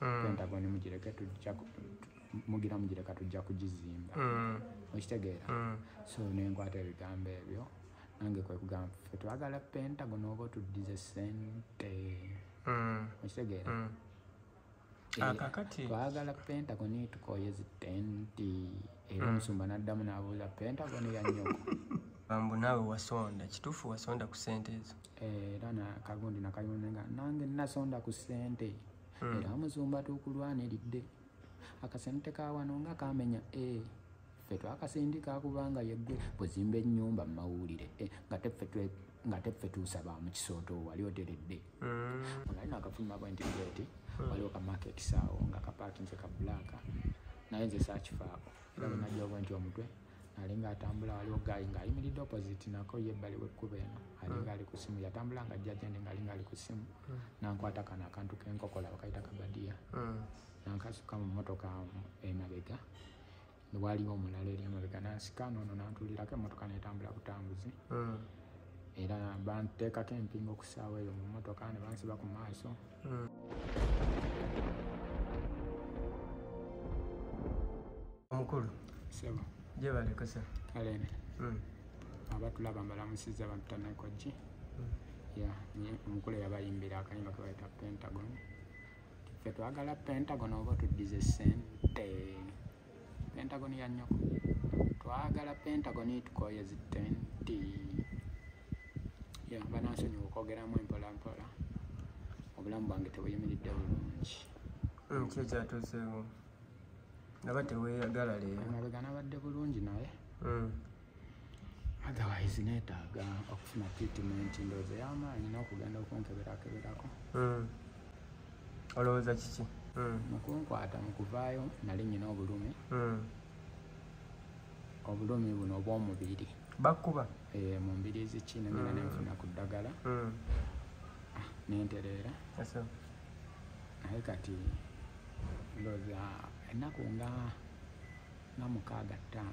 Pentagon mugireke tujja mugira mugireka tujja kugizimba okitegeera so nenkwata ebigambo ebyo nange kwe kugamba ffe twagala Pentagon oba tuddize ssente okitegeera kakati twagala Pentagon tukoye zitenti era omusumba n'addamu n'abuuza Pentagon ya nnyoko bambu naawe wasonda kituufu wasonda ku ssente ezo era kagundi nakayonenga nange nasonda ku ssente era omusumba tukulwaniridde akasente kawano nga kamenya ffe twakasindika kubanga yeggwe bwezimba ennyumba mumawulire nga teffe tuusaba mu kisooto wali oteredde ngali nakafuluma bwentigeti waliwo ka market saawo nga kapakinze ka blaaka naye nze saakifaako era bwenajja obwe nti omutwe nalinga atambula waliwo gaali ng'ayimiridde opposite nako yebbali w'ekkubo eno alinga ali ku ssimu yatambula nga ajja gyendi ngaalinga ali ku ssimu nankwata kano akantu k'enkokola bakayita kabadiya nankasuka mu mmotoka emabega waliwo omulala eri emabega nansika noono nantulirako emmotoka netambula butambuzi era banteekako empingo okusaawa eyo mu mmotoka ne bansiba ku maaso omukulu sebo gye balekasa kalene abatulaba mbalamusizza batutanekojji omukulu yabayimbira akayimba ke bayita Pentagon ffe twagala Pentagon oba tuddize ssente Pentagon ya nnyoko twagala Pentagon tukoye zitenti banansonyiwa okwogeramu empola mpola obulamu bwange tebuyimiridde bulungi ki ekyatuuseewo naba teweeyagala leero emabega nabadde bulungi naye otherwise neetaaga okufuna treatment ndowooza y'amaanyi n'okugenda okunkeberaakeberako olowooza kiki mukunkwata mukuvaayo nali nyina obulumi obulumi buno obw'omubiri bakkuba mu mbiriizi ki nengenda nenfuna ku ddagala nentereera naye kati ndowooza ennaku nga 65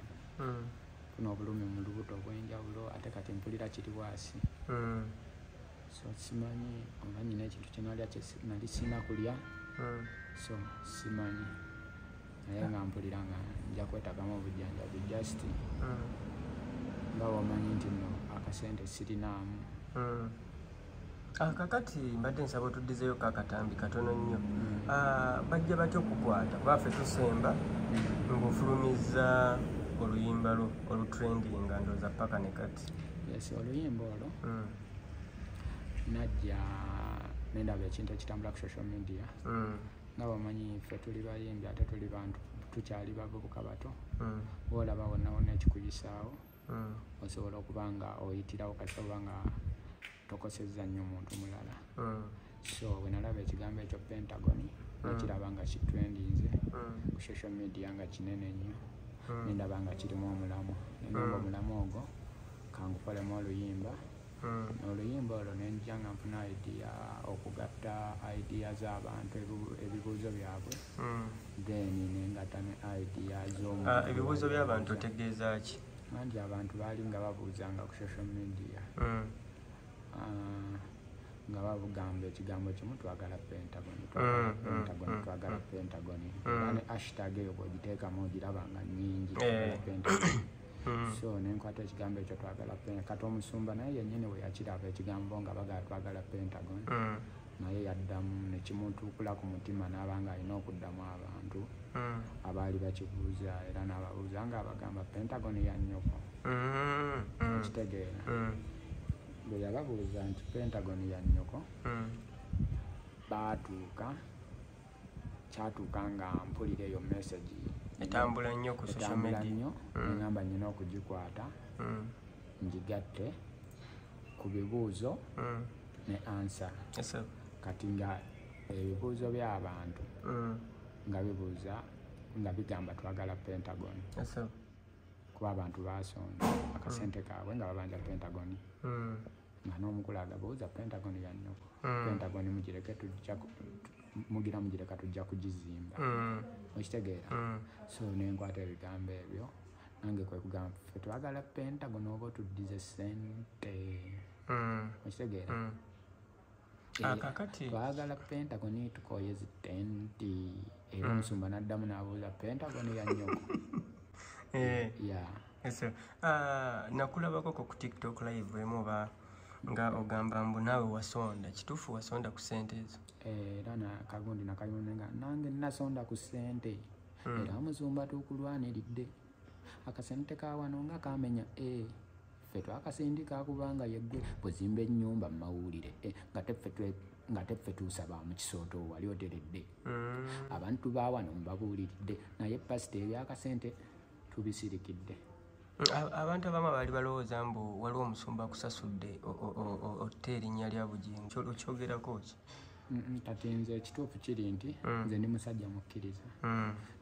funa obulumi mu lubuto obw'enjawulo ate kati mpulira kiri bwasi so simanyi oba nyina ekintu kyenalya nali sina kulya so simanyi naye nga mpulira nga nja kwetagamu obujjanjabi just nga wamanyi nti no akasente sirinaamu kakati mbadde nsaba otuddizeyo kakatambi katono nnyo bajja batya okukwata baffe tusemba ng'ofulumiza oluyimba lwo olutrendinga ndooza paka ne kati yes oluyimba olwo najja nendaba ekintu ekitambula ku social media nga bamanyi ffe tuli bayimbi ate tuli bantu tukyali bavubuka bato boolaba wonna wonna ekikuyisaawo osobola okuba nga oyitirawo kati oba nga tokosezza nnyo omuntu mulala so bwe nalaba ekigambo ekyo Pentagon nakiraba nga kitrendinze ku social media nga kinene nnyo nendaba nga kirimu omulamu negamba omulamu ogwo kangukolemu oluyimba oluyimba olwo nenjja nga nfuna idea okugatta idea z'abantu ebibuuzo byabwe then nengatta ne idea z'omuntu ebibuuzo by'abantu otegeeza ki mangi abantu baali nga babuuzanga ku social media nga babugamba ekigambo kimu twagala Pentagon twagala Pentagon era ne hashtag eyo bw'ogiteekamu ogiraba nga nnyingi Pentagon so nenkwata ekigambo ekyo twagala Pentagon kati omusumba naye yennyini bwe yakiraba ekigambo nga bagala twagala Pentagon naye yaddamu nekimutuukula ku mutima n'aba nga alina okuddamu abantu abaali bakibuuza era n'ababuuza nga abagamba Pentagon ya nnyoko ekitegeera bwe yababuuza nti Pentagon ya nnyoko kyatuuka nga mpulira eyo message etambula nnyo ku social media ngamba nyina okugikwata ngigatte ku bibuuzo ne answer kati nga ebibuuzo by'abantu nga bibuuza nga bigamba twagala Pentagon kuba abantu basonda akasente kaabwe nga babanja Pentagon nga n'omukulu agabuuza Pentagon ya nnyoko Pentagon mugira mugireka tujja kugizimba okitegeera so nenkwata ebigambo ebyo nange kwe kugamba ffe twagala Pentagon oba tuddize ssente okitegeera kakati twagala Pentagon tukoye zitenti era omusumba n'addamu n'abuuza Pentagon ya nnyoko. So nakulabako ku TikTok live emu oba nga ogamba mbu naawe wasonda, kituufu wasonda ku ssente ezo? Era kagundi nakayonenga nange nasonda ku ssente era omusumba tukulwaniridde akasente ka wano nga kamenya ffe twakasindika kubanga yeggwe bwezimba ennyumba mu mawulire nga teffe tuusaba mu kisooto wali oteredde abantu ba wano mbabuuliridde naye pasita ebyakasente tubisirikidde. Abantu abamu baali balowooza mbu waliwo omusumba akusasudde otte erinnya lya Bugingo, okyogerako ki? Kati nze ekituufu kiri nti nze ndi musajja mukkiriza,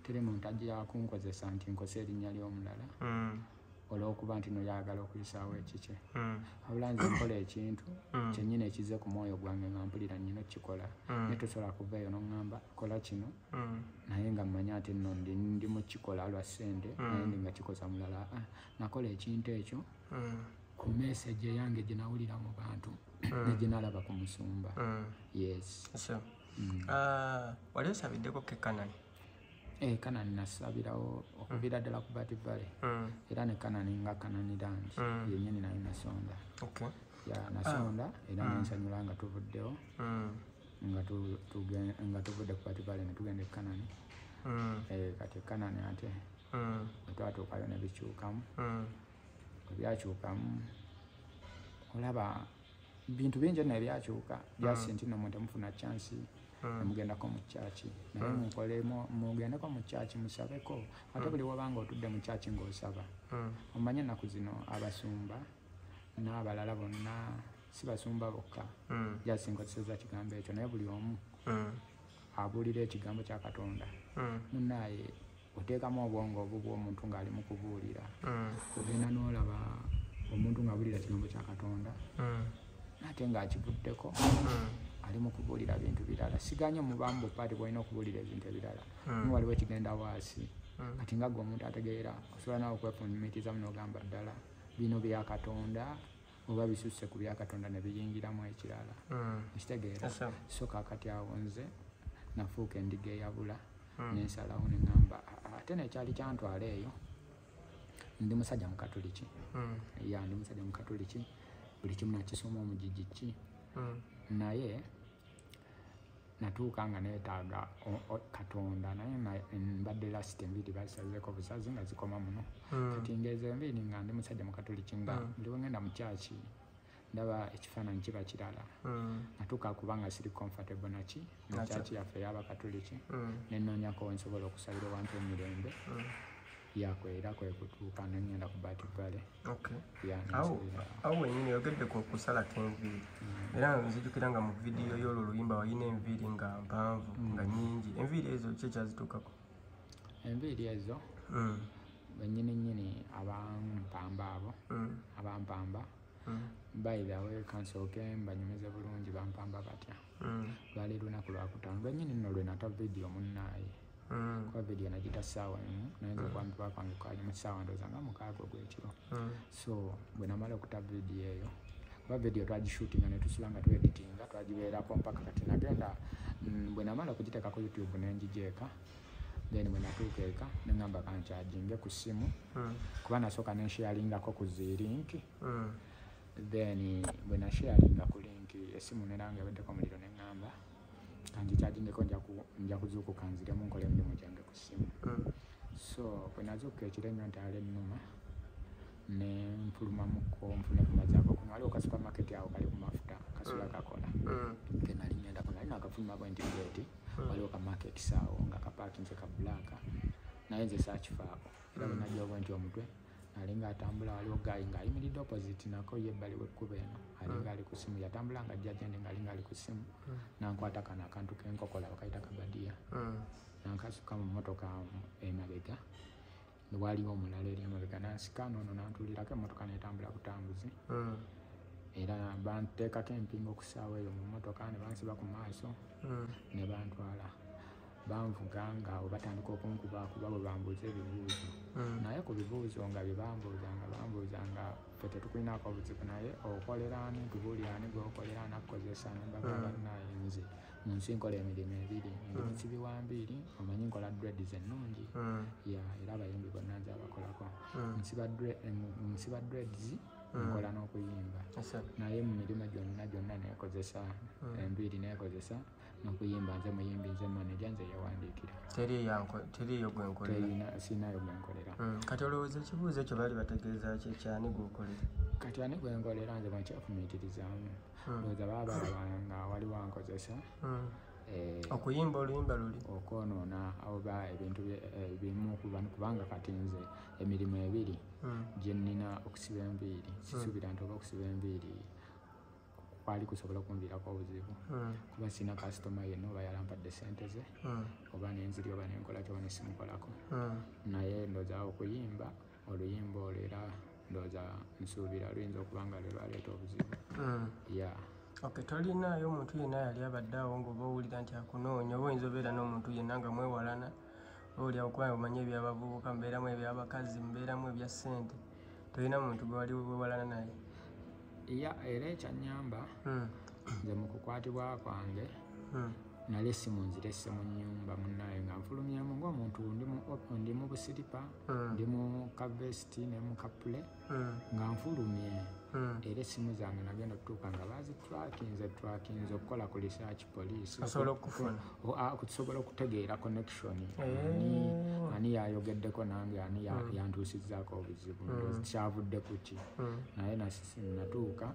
teri muntu ajja kunkozesa nti nkose erinnya ly'omulala olw'okuba nti noyagala okuyisaawo ekikye. Wabula nze nkola ekintu kyennyini ekize ku mwoyo gwange nga mpulira nnyina okukikola naye tosobola kuva eyo n'oŋŋamba kola kino naye nga mmanya ati nno ndi mu kikola lwa ssente naye ndi nga kikoza mulala. Nakola ekintu ekyo ku message yange gye nawulira mu bantu ne gye nalaba ku musumba. Yes. Wali osabiddeko ke Kanani? Kanani nasabirawo okuviira ddala ku Bati Valley era ne Kanani nga Kanani Land yennyini nayo nasonda. Nasonda era nensanyula nga tuvuddewo nga tuvudde ku Bati Valley ne tugenda e Kanani. Kati Kanani ate twatuukayo ne bikyukamu. Ebyakyukamu olaba bintu bingi nno ebyakyuka just nti nomwe temufuna chance nemugendako mu kyaki naye mugendeko mu kyaki musabeko ate buli wabanga otudde mu kyaki ng'osaba. Omanye ennaku zino abasumba n'abalala bonna si basumba bokka just nkozeseza kigambo ekyo naye buli omu abuulira ekigambo kya Katonda. Munnaye oteekamu obwongo obwo bw'omuntu ng'ali mu kubuulira ogenda n'olaba omuntu ng'abuulira kigambo kya Katonda ate ng'akivuddeko ali mu kubuulira bintu birala. Siganye mubaamu bupaati bw'olina okubuulira ebintu ebirala mu waliwo ekigenda waasi kati nga gwe omuntu ategeera osobola nawe okwefumiitiza mu n'ogamba ddala bino bya Katonda oba bisusse ku bya Katonda ne biyingiramu ekirala ekitegeera. So kaakati awo nze nafuuka endiga eyabula nensalawo ne ŋŋamba ate nekyali kyantwala eyo ndi musajja mukatoliki ndi musajja mukatoliki buli kimu nakisoma omugigiki naye natuuka nga neetaaga Katonda naye mbadde lasita enviiri basazeko busazi nga zikoma muno kati ngezo enviiri nga ndi musajja mukatoliki nga buli wengenda mu kyaki ndaba ekifaananyi kiba kirala. Natuuka kubanga siri comfortable naki mu kyaki yaffe ey'Abakatoliki nennoonyako wensobola okusabira owantu emirembe yakwera kwe kutuuka nengenda ku Bati Valley. Awo wenyini oyogedde ku kusalako enviiri era nzijukira nga mu vidiyo y'olwo oluyimba walina enviiri nga mpanvu nga nnyingi. Enviiri ezo ki ekyazituukako? Enviiri ezo bennyini abampamba abo abampamba by the way kansooke mbanyumize bulungi bampamba batya. Lwali lunaku lwakutaano bennyini nno lwe nata vidiyo munnaaye kuba vidiyo nagita ssaawa emu nayenza okwambiwa kwange kwali mu ssaawa ndowooza nga mukaaga ogw'ekiro. So bwe namala okuta vidiyo eyo kuba vidiyo twagishuutinga ne tusula nga tueditinga twagibeerako mpaka kati nagenda bwe namala okugiteeka ku YouTube nengijeeka then bwe natuuka eka neŋŋamba kankyajinge ku ssimu kuba nasooka nenshyalingako ku ziirinki then bwe nasharinga ku linki essimu neranga ebaddeko omuliro neŋŋamba kangikyajingeko nja kuzuukuka nziremu nkola emirimu gyange ku ssimu. So bwe nazuukuka ekiro ennyo ntaala ennuma ne nfulumamuko nfune ku mazzi agokunywa waliwo ka supermarket awo kali ku mafuta kasula kakola ke nali ŋŋendako nali nakafuluma bwenti bweti waliwo ka market awo nga kapaakinze ka bbulaaka naye nze saakifaako era bwe najja obwenti omutwe alinga atambula waliwo gayi ng'ayimiridde opposite nako yebbali w'ekkubo eno alinga ali ku ssimu yatambula nga ajja gyendi ng'alinga ali ku ssimu nankwata kano akantu k'enkokola bakayita kabadiya nankasuka mu mmotoka emabega waliwo omulala eri emabega nansika noono nantuulirako emmotoka netambula butambuzi era banteekako empingo ku ssaawa eyo mu mmotoka ne bansiba ku maaso ne bantwala banvuga nga batandika okunkubakuba bwe bambuuza ebibuuzo naye ku bibuuzo nga bye bambuuzanga ffe tetukulinako buzibu naye okolera ani tubuulira ani gweokolera anakukozesa nembaga bannaye nze mu nsi nkola emirimu ebiri ndi musibi wa mbiri omanyi nkola dreads ennungi era abayimbi bonna nze abakolako nsiba dreads nkola n'okuyimba naye mu mirimu gyonna nekozesa embiri nekozesa n'okuyimba nze muyimbi nze maneja nze yewandiikira teriyo gwenkolera sinayo gwenkolera kati olowooza ekibuuzo ekyo baali bategeeza kyani gweokolera kati ani gwenkolera nze bakyafumiitirizaamu lowooza baba balabanga wali wankozesa okuyimba oluyimba luli okwonoona oba ebintu bimu kubanga kati nze emirimu ebiri gye nnina okusiba enviiri sisuubira nti oba okusiba enviiri kwali kusobola okunviirako obuzibu kuba sina kasitoma yenna oba yalampadde sente ze oba nenziri oba nenkola kyoba nesimukolako naye ndooza okuyimba oluyimba olwo era ndooza nsuubira luyinza okuba nga lwe lwaleeta obuzibu tolinayo omuntu yenna yali abadde awo ngaoba owulira nti akunoonya oba oyinza obeera n'omuntu yenna nga mwewalana olyawo kuba omanyi ebyabavubuka mubeeramu ebyabakazi mubeeramu ebya ssente tolina muntu gwe wali wewalana naye era ekyanyamba nze mu kukwatibwa kwange nali simunzire esse mu nnyumba munnaye nga nfulumyemu ng'omuntu ndi mu busiripa ndi mu kavesiti ne mu kapule nga nfulumye era essimu zange nagenda okutuuka nga bazitwakinze okukola ku research police okusobola okutegeera connection ani yayogeddeko nange ani yantuusizzaako obuzibu kyavudde ku ki naye natuuka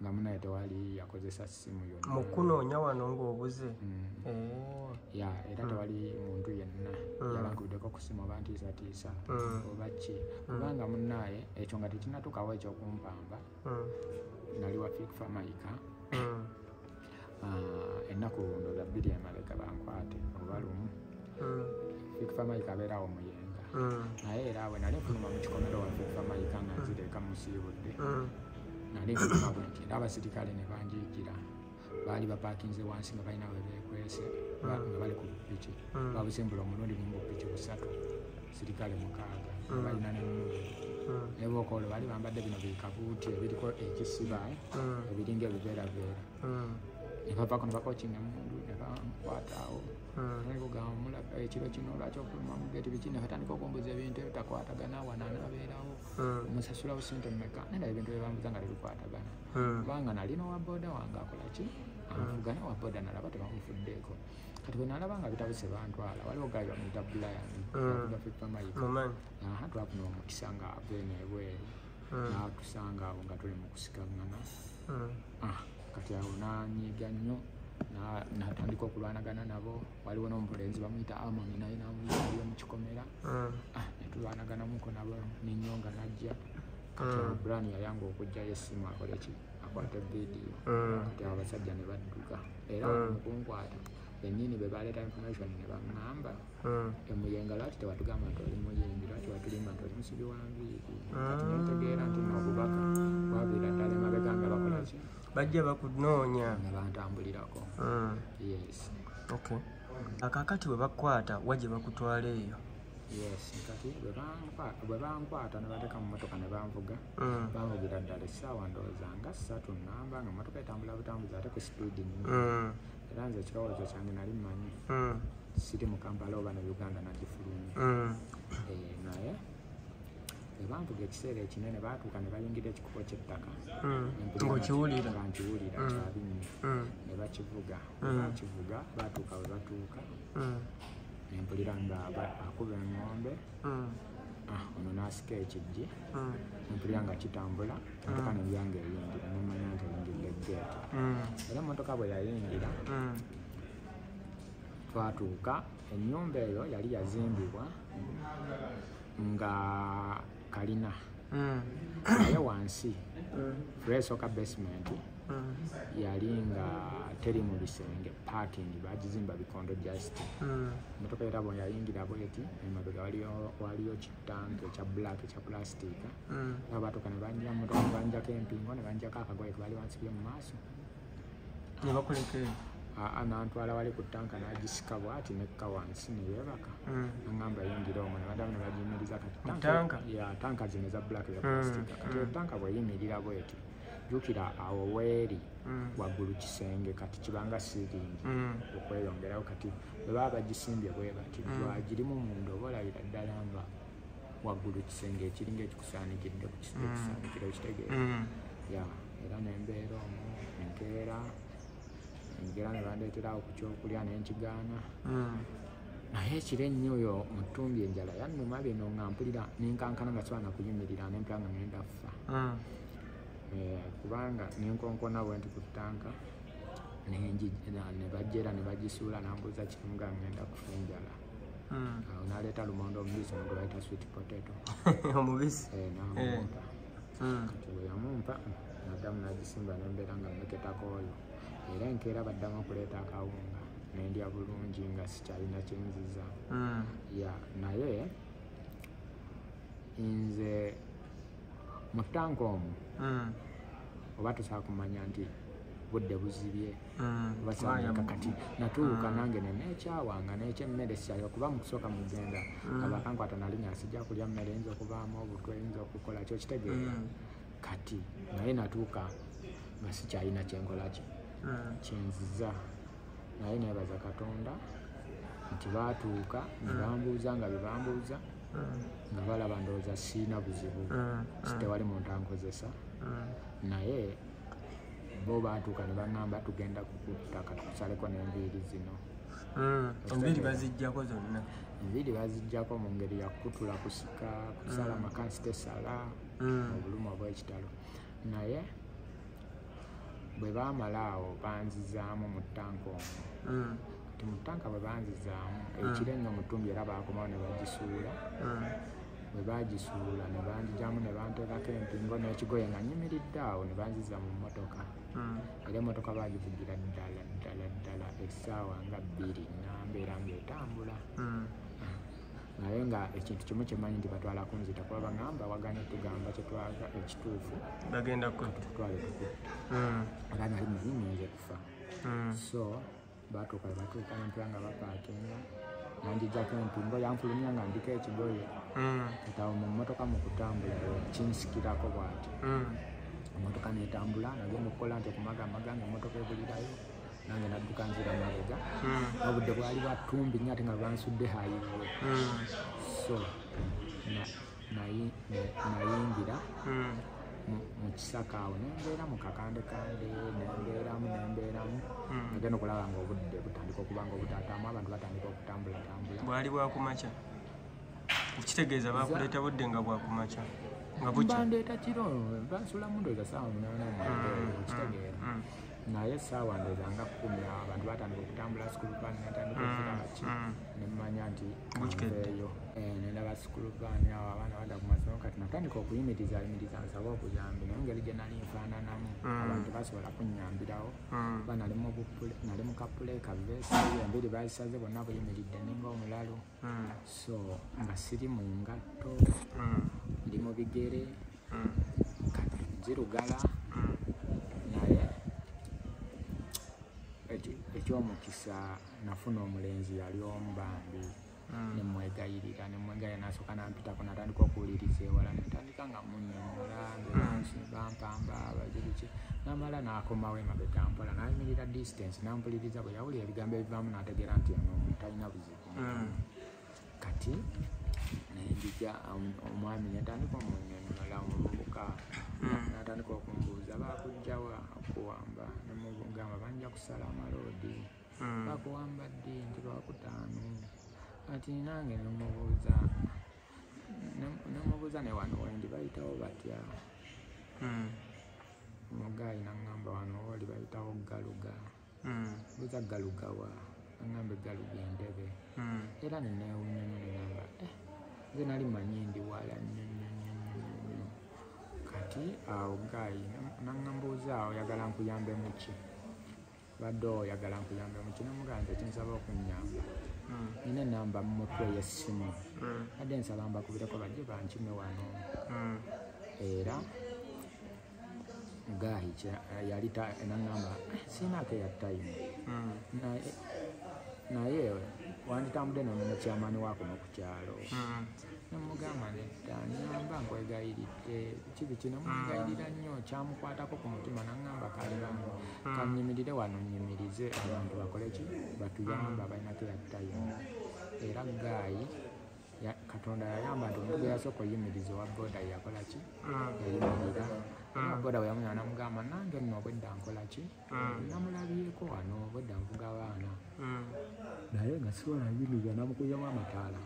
nga munaye tewali yakozesa ssimu yonna mu kunoonya wano ng'obuze era tewali muntu yenna yabankubiddeko ku ssimu oba ntiisatiisa oba ki kubanga munaye ekyo nga tekinatuukawo ekyokumpamba nali wa fikfa maika ennaku ndooza bbiri emabega bankwate oba lumu fikfa maika abeerawo muyenga naye era bwe nali nfuluma mu kikomero wa fikfa maika nga nzireka musiibudde nali nfuluma bwe nti era abasirikale ne banjiikira baali bapakinze wansi nga balina webeekwese nga bali ku piki babusimbula omulundi gumu bupiki 3 sirikale 6 nga balina n'emmundu naye bookoolo baali bambadde bino bikabuuti ebiriko ekisiba ebiringa ebiveeraveera ne bavaako ne bakokinga emmundu ne bankwataawo nalikugamba ekiro kino lwaki okuluma mu geeti biki ne batandika okumbuza ebintu ebitakwatagana wanaani babeerawo omusasula busente mmeka naye ebintu byebambuza nga tebikwatagana kubanga nali n'owa booda wange akola ki amuvuga n'owa booda nalaba tebamufuddeeko kati bwe nalaba nga bitabuse bantwala waliwo gaali bamuyita bulayani gafipa mayika twafuna omukisa nga aveeno ebweru natusanga awo nga tuli mu kusikangana kati awo nanyiiga nnyo natandika okulwanagana nabo waliwo n'omubulenzi bamuyita amoni naye namuyaliyo mu kikomera netulwanaganamuko nabo nenyonga najja kati bulani yayanga okujjayo essimu akole ki akwata vidiyo kati abo abasajja ne badduka era mukunkwata bennyini be baleeta information ne baŋŋamba emuyenga lwaki tebatugamba nti oli muyimbi lwaki watulimba nti oli musibi wa nviiri kati netegeera nti n'obubaka wabeera ddala emabega nga bakola ki bajja bakunoonya nga bantambulirako yes akakati bwe bakwata wajje bakutwala eyo kati bwe bankwata ne bateeka mu motoka ne banvuga banvugira ddala essaawa ndowooza nga 3 namba nga motoka etambula butambuzi ate ku sipiidi nnyo era nze ekirowoozo kyange nali mmanyi siri mu Kampala oba ne Uganda nagifulumye naye banvuga ekiseera ekinene baatuuka ne bayingira ekikubo ky'ettaka ng'okiwulira nga nkiwulira kyabinnyo ne bakivuga bakivuga baatuuka we batuuka nempulira nga akuba eŋŋombe ono n'asika ekijji nempulira nga kitambula motoka nebyanga eyingira nemanya nti eyingidde eggeeti era emmotoka bwe yayingira twatuuka ennyumba eyo yali yazimbibwa nga kalina naye wansi esooka basement yali nga teri mu bisenge parking bagizimba bikondo just motoka era bwe yayingira bweti emabega waliyo kitanke ekya black ekya plastica aba batuuka ne banjira motoka ne banjako empingo ne banjako akagoye kebaali bansibye mu maaso ne bakuleka eyo nantwala wali ku ttanka n'agisika bw'ati nekka wansi ne yeebaka naŋŋamba yingira omwo ne badamu ne bagiyimiriza kati tanka zino eza black eza plastika kati ettanka bweyimirira bweti jjukira awo weeri waggulu kisenge kati kibanga siiringi okweyongerawo kati bwe baba bagisimbye bwe bati lwagirimu munda oba olabira ddala nga waggulu kisenge ekiringa ekikusaanikidde ku kisaanikiro ekitegeera era nembeera omwo enkeera ne bandeeterawo ku kyokulya nenkigaana naye ekiro ennyo oyo mutumbi enjala yannuma bino nga mpulira nenkankana nga sibaana kuyimirira nempula nga ngenda kufa kubanga nenkonkona bwe nti ku ttanka ne bajja era ne bagisuula nambuuza kimu nga ngenda kufa enjala awo naleeta lumonde omubisi omugwe bayita sweet potato omubisi namumpa kati bwe yamumpa naddamu nagisimba nembeera nga mmeketako oyo era enkeera baddamu okuleeta akawunga nendya bulungi nga sikyalina kyenzizza naye nze mu ttanka omwo oba tusobola kumanya nti budde buzibye basanga kati natuuka nange neneekyawanga n'ekyemmere sikyali okuba mu kusooka mugenda abakankwata nali ngasijja kulya mmere yinza okubaamu obutwe yinza okukola kyo kitegeera kati naye natuuka nga sikyalina kyenkolaki kyenziza naye nebaza Katonda nti baatuuka ne bambuuza nga bebambuuza nga balaba ndowooza siina buzibu tewali muntu ankozesa naye bo baatuuka ne baŋŋamba tugenda kukutta tukusaleko n'enviiri zino enviiri baziggyako zonna enviiri baziggyako mu ngeri yakutula kusika kusala makansi tesala obulumi obw'ekitalo naye bwe baamala awo banzizaamu mu ttanka omwo kati mu ttanka bwe banzizaamu ekiro ennyo mutumbi era baakomawo ne bagisuula bwe bagisuula ne banjigyamu ne banteekako empingo n'ekigoye nga nyimiridde awo ne banziza mu mmotoka era emmotoka baagivugira ddala essaawa nga 2 nambeera ng'etambula naye nga ekintu kimu kyemanyi nti batwala kunzita kuba baŋŋamba waganye tugamba kyetwaga ekituufu bagenda kututwale tukutta era nali nyinza kufa so batuuka nempula nga bapaakinga nanjijjako empingo yanfulumya nga ndiko ekigoye katawo mu mmotoka mu kutambula kinsikirako bw'ati emmotoka netambula nagenda okukola nti okumagamaga nga emmotoka ebulirayo nange nadduka nzira mabega obudde bwali bwatumbi nnyo ate nga bansudde hayiwe so nayingira mu kisaka awo nembeera mu kakandekande nembeeramu nagenda okulaba nga obudde butandika okuba nga obutaatamu abantu batandika okutambulatambula bwali bwakumakya okitegeeza bakuleeta budde nga bwakumakya nga bukya bandeeta kiro bansulamu ndowooza saawa 8 okitegeera naye essaawa ndowooza nga 10 abantu batandika okutambula sikulu paani natandika okirabaki nemmanya nti nveeyo nendaba sikulu paani awo abaana badda ku masomo kati natandika okuyimiriza nsaba okuyambi naye engeri gye nali nfaananamu abantu basobola kunnyambirawo kuba nali mu kapule kaveesi embiri bazisaze bonna buyimiridde ninga omulalu so nga siri mu ngatto ndi mu bigere kati nzirugala naye ekyomukisa nafuna omulenzi yali omu bambi nemwegayirira nasooka nampitako natandika okuwuliriza ewala netandika nga munyonyola bampamba bagiriki namala nakomawo emabega mpola nayimirira distance nampuliriza bwe yawulira ebigambo ebivaamu nategeera nti ono talina buzibu kati nenjija omwami netandika omunyonyola omuvubuka natandika okumbuuza bakujjawa okuwamba nemugamba banja kusala amaloodi bakuwamba ddi nti lwakutaano ati nange nemubuuza ne wano wendi bayitawo batya omugayi naŋŋamba wano oli bayitawo galuga buuza galugawa naŋŋamba egaluga entebe era nenewunya nyo neŋŋamba nze nali manyi ndi wala nnyo kati awo gayi naŋŋambuuza awo oyagala nkuyambe muki badde oyagala nkuyambe muki nemugamba nti kinsaba okunnyamba nina enamba mu mutwe ey'essimu badde nsaba mbakubireko bajje bankime wano era Gayi yali nangamba sinaako ya time naye wanditambudde nomukyamaani wakuno ku kyalo nemugamba nedda nyamba nkwegayiridde kibi kino mwegayirira nnyo kyamukwatako ku mutima nangamba kalibange kanyimirire wano nnyimirize abantu bakoleki batuyamba balinako ya time era Gayi Katonda yayamba nti omuntu gwe yasooka oyimiriza owa boda yakolaki yayimirira boda bwe yamunyala namugamba nange nno obwedda nkolaki namulabyeko wano obwedda nvuga abaana naye nga sisobola yimiriza namukuyamu amataala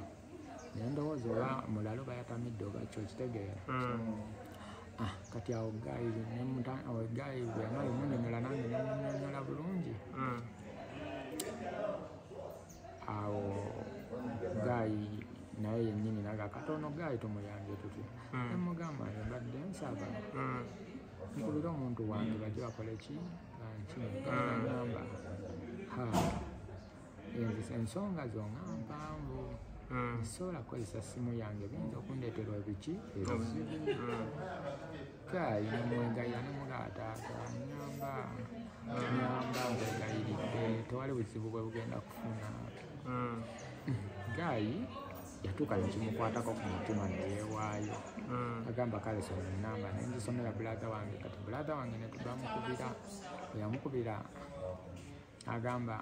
naye ndowooza oba mulalo bayatamidde oba kyo kitegeera kati awo Gayi bwe yamala omunyonyola nange namunyonyola bulungi awo Gayi naye yennyini naga katono Gayi tumuyambye tuti nemugamba nze mbadde nsaba nkubira omuntu wange bajje bakole ki bankingamba ensonga zo nga mpanvu nsobola kukozesa simu yange biyinza okundeetera ebiki ebizibu Gayi nemwegayira nemugaa taata nyamba nkwegayiridde tewali buzibu bwe bugenda kufuna Gayi yatuuka nekimukwatako ku mutima neyeewaayo agamba kale soma enamba nenzisomera bulaza wange kati bulaza wange netubamukubira eyamukubira agamba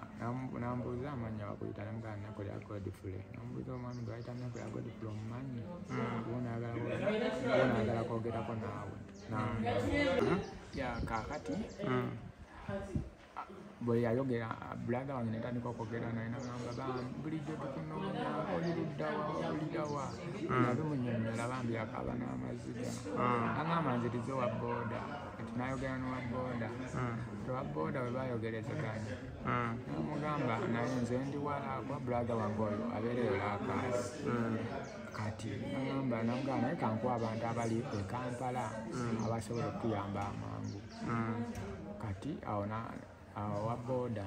nambuuza amannya bakuyita nemugamba nakolya Godfrey nambuuza omwami gwe bayita nakolya Godfrey omumanyi wonayagala kwogerako naawe kakati bwe yayogera bulaga wange netandika okwogera naye nagamba bulijjo tukunoonya oliruddawa yabimunyonyola bambi akaaba n'amaziga agamba nzirize owa booda kati nayogera n'owa booda owa booda we bayogerezeganya namugamba naye nze ndi wala kwa bulaga wange oyo abeereyo laakaali kati namugamba naye kankuwa abantu abali e Kampala abasobola okutuyamba amangu kati awo wa booda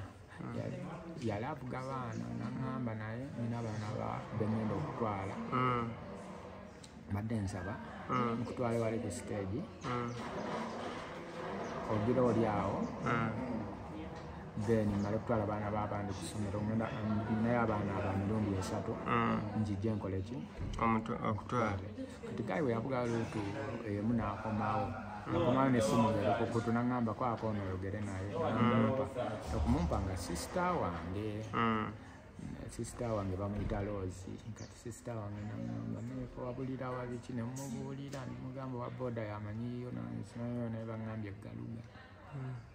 yali avuga abaana nagamba naye nina abaana bengenda okutwala mbadde nsaba nkutwale wali ku stage ogira oli awo then male kutwala abaana b'abandi ku ssomero naye abaana aba 3 njijje nkole ki okutwale kati Gayi bwe yavuga luutu emu n'akomawo n'essimu erikukutu nagamba kwako ono oyogere naye okumumpa nga sisita wange bamuyita Loozi kati sisita wange nagamba neeko wabulira wabiki nemubuulira nemugamba owa booda yamanyiyo nayo naye bagambye Galuga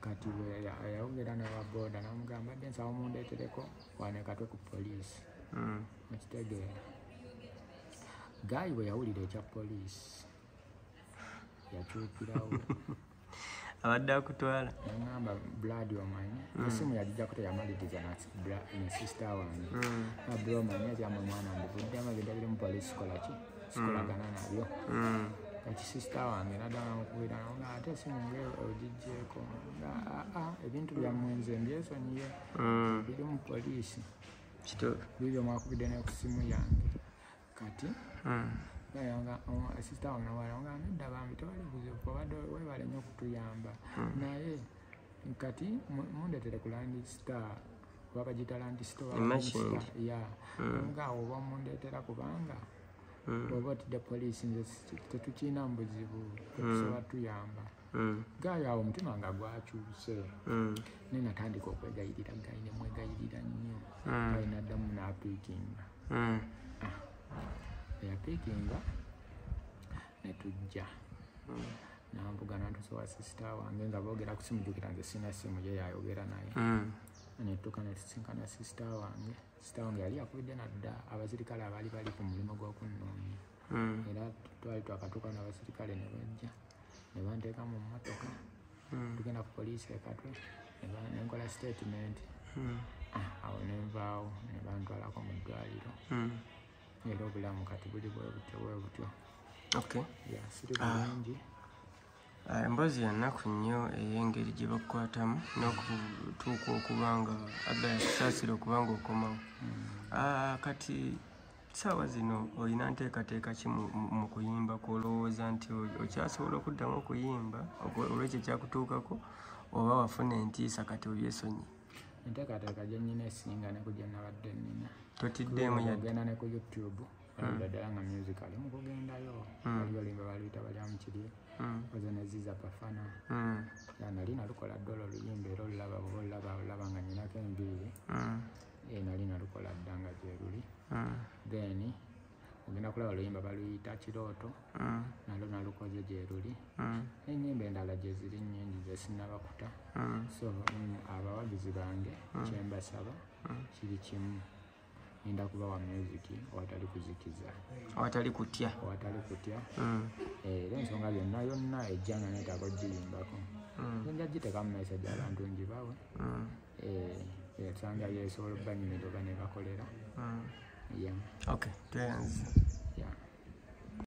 kati bwe yayogera nawa booda namugamba badde nsaba mundeetereko wanekatwe ku poliisi ekitegeera Gayi bwe yawulira ekya poliisi yakyukirawo abadde akutwala nagamba Blood omanyi esimu yagijjako teyamaliriza ne sisita wange nabbe omanyi atyama omwana mbivudde amagenda biri mu poliisi sikolagana nabyo kati sisita wange naddala namukubira naga ate esimu nge ogijjeeko ebintu byammwe nze mbyesonyiye biri mu poliisi bibyo mwakubidde ne ku simu yange kati sisita wange nawalaga nedda bambi tewali buzibu obadde webale nnyo okutuyamba naye kati mundeetere ku Land Star oba bagita Land Store omugaawo oba mundeetera kubanga oba otidde poliisi nze tetukiina mu buzibu tetusobola tuyamba Gayi awo omutima nga gwakyuse naye natandika okwegayirira Gayi nemwegayirira nnyo Gayi naddamu n'apiikinga eyapiikinga netujja nambuga natusowa sisita wange nga boogera ku simu jjukira nze sina simu ye yayogera naye netuuka netusinkana sisita wange yali yakubidde nadda abasirikale abaali bali ku mulimu gw'okunnoonya era twali twakatuuka n'abasirikale ne bajja ne banteeka mu mmotoka tugenda ku poliisi ekatwe nenkola statement awo nenvaawo ne bantwalako mu ddwaliro era obulamu kati buli bwe butyo siri bulungi emboozi ya nnaku nnyo ey'engeri gye bakukwatamu n'okutuuka okuba nga adda yakusaasira okuba nga okomawo kati Saawa zino olina nteekateeka ki mu kuyimba kwolowooza nti okyasobola okuddamu okuyimba olwekyo kyakutuukako oba wafuna entiisa kati obyesonyi? Enteekateeka gye nnina esinga ne ku gye nabadde nnina. Totiddeemu yadde? Ogenda ne ku YouTube ddala nga musical mu kugendayo waliwo olimba baluyita balya mu kirye oze ne Ziza Bafana nali nalukola dda olwo oluyimba era olulaba nga nnyinako enviiri nali nalukola dda nga gye luli. Then ogenda kulaba oluyimba baluyita Kirooto nalwo nalukoze gye luli. Ennyimba endala gye ziri nnyingi ze sinnabakuta. So abawagizi bange kye mbasaba kiri kimu, ninda kubawa music awatali kuzikiza, awatali kutya. Era ensonga yonna ejja nga neetaaga ogiyimbako nja giteeka mu maaso gy'abantu ngibawe esanga yeesobola obbanyumira oba ne bakolera. Okay, tweyanze.